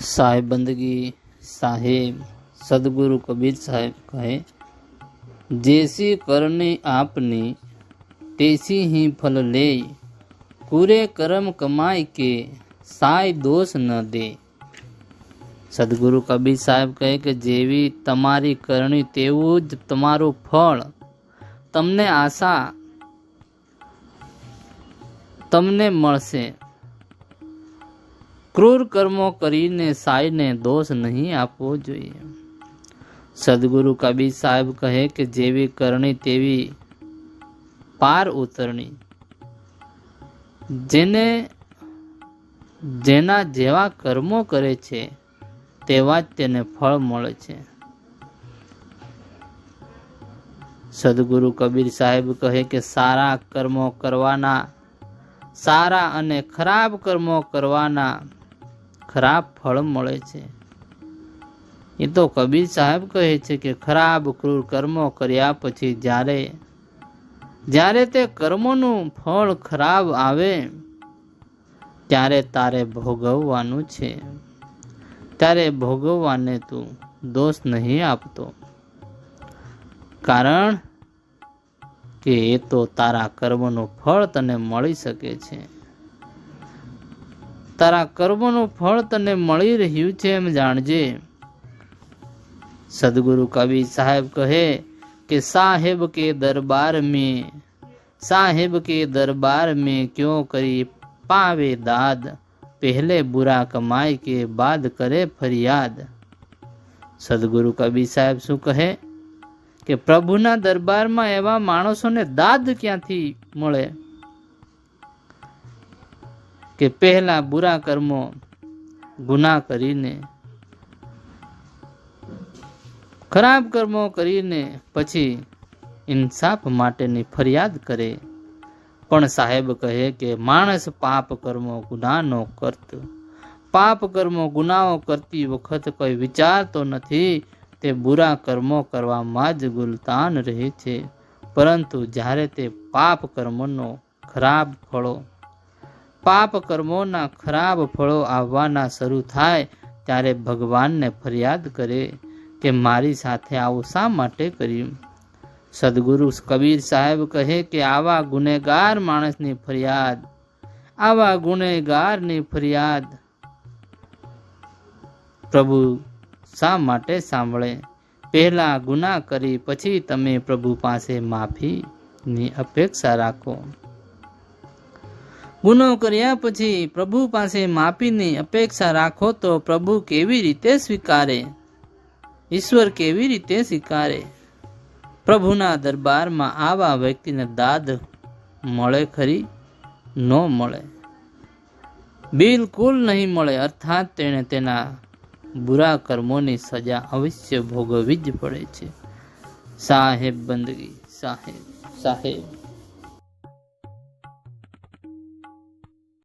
साहेब बंदगी साहेब सदगुरु कबीर साहेब कहे, जैसी करनी आपनी तैसी ही फल ले, पूरे कर्म कमाई के साय दोष न दे। सदगुरु कबीर साहेब कहे कि जेवी तमारी करणी तेवुं ज तमारू फळ तमने आशा तमने मळशे। क्रूर कर्मों करीने सायने दोष नहीं आपवो जोईए। सदगुरु कबीर साहेब कहे कि जेवी करणी तेवी पार उतरणी। जेने जेना जेवा कर्मो करे छे तेवा ज तेने फळ मळे छे। सदगुरु कबीर साहेब कहे कि सारा कर्मो करवाना सारा अने खराब कर्मो करवाना खराब फळ मळे छे। ए तो कबीर साहेब कहे छे कि खराब क्रूर कर्मो कर्या पछी ज्यारे ज्यारे ते कर्मोनुं फळ खराब आवे त्यारे तारे भोगववानुं छे। त्यारे भोगववाने तू दोष नहीं आपतो, कारण के ए तो तारा कर्मोनुं फळ तने मळी शके छे। तारा कर्मोनुं फळ तने मळी रह्युं छे एम जाणजे। सदगुरु कबीर साहेब कहे कि साहेब के दरबार में क्यों करी पावे दाद, पहले बुरा कमाई के बाद करे फरियाद। सदगुरु कबीर साहेब शुं कहे कि प्रभुना दरबार में एवा माणसोने दाद क्यांथी मळे कि पहला बुरा कर्मो गुनाह करीने खराब कर्मो करीने पछी इंसाफ माटेनी फरियाद करे। पण साहेब कहे कि माणस पाप कर्मो गुनाहनो करत पाप कर्मो गुनाहो करती वखत कोई विचार तो नथी, ते बुरा कर्मो करवामां ज गुलतान रहे छे। परंतु ज्यारे ते पाप कर्मोनो खराब फळो पाप कर्मोना खराब फळो आववाना शरू थाय त्यारे भगवानने फरियाद करे कि मारी साथे आवुं शा माटे कर्युं। सदगुरु कबीर साहेब कहे कि आवा गुनेगार माणसनी फरियाद प्रभु शा माटे सांभळे। पहला गुनाह करी पछी तमे प्रभु पासे माफीनी अपेक्षा राखो। गुनो कर्या पछी प्रभु पासे माफीनी अपेक्षा राखो तो प्रभु केवी रीते स्वीकारे, ईश्वर केवी रीते स्वीकारे। प्रभुना दरबार में आवा व्यक्ति ने दाद मळे खरी? न मळे, बिलकुल नहीं मळे। अर्थात तेने तेना बुरा कर्मोनी सजा अवश्य भोगवी ज पड़े छे। साहेब बंदगी साहेब साहेब।